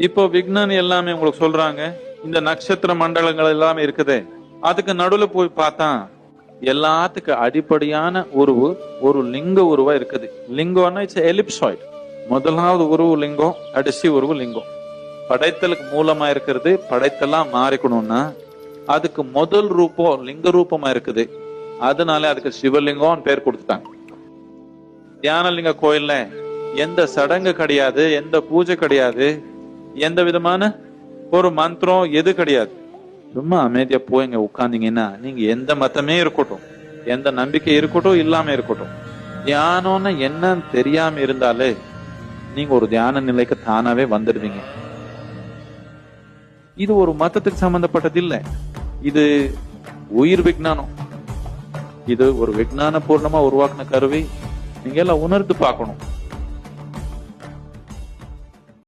இப்போ விஞ்ஞானி எல்லாமே உங்களுக்கு சொல்றாங்க, இந்த நட்சத்திர மண்டலங்கள் எல்லாமே இருக்குது. அதுக்கு நடுவுல போய் பார்த்தா எல்லாத்துக்கு அடிப்படையான உருவு ஒரு லிங்க உருவா இருக்குது. லிங்கம்னா இட்ஸ் எலிப்சாய்டு. முதலாவது உருவு லிங்கம், கடைசி உருவு லிங்கம். படைத்தலுக்கு மூலமா இருக்கிறது. படைத்தெல்லாம் மாறிக்கணும்னா அதுக்கு முதல் ரூபம் லிங்க ரூபமா இருக்குது. அதனால அதுக்கு சிவலிங்கம் பேர் கொடுத்துட்டாங்க. தியானலிங்க கோயில்ல எந்த சடங்கு கிடையாது, எந்த பூஜை கிடையாது, எந்த விதமான ஒரு மந்திரம் எது கிடையாது. சும்மா அமைதியா போய்ங்க உட்கார்ந்தீங்கன்னா நீங்க எந்த மதமே இருக்கட்டும், எந்த நம்பிக்கை இருக்கட்டும், இல்லாம இருக்கட்டும், தியானம்னு என்னன்னு தெரியாம இருந்தாலே நீங்க ஒரு தியான நிலைக்கு தானாவே வந்துடுவீங்க. இது ஒரு மதத்துக்கு சம்பந்தப்பட்டது இல்ல, இது உயிர் விஞ்ஞானம். இது ஒரு விஞ்ஞான பூர்ணமா உருவாக்குன கருவி. நீங்க எல்லாம் உணர்ந்து பார்க்கணும்.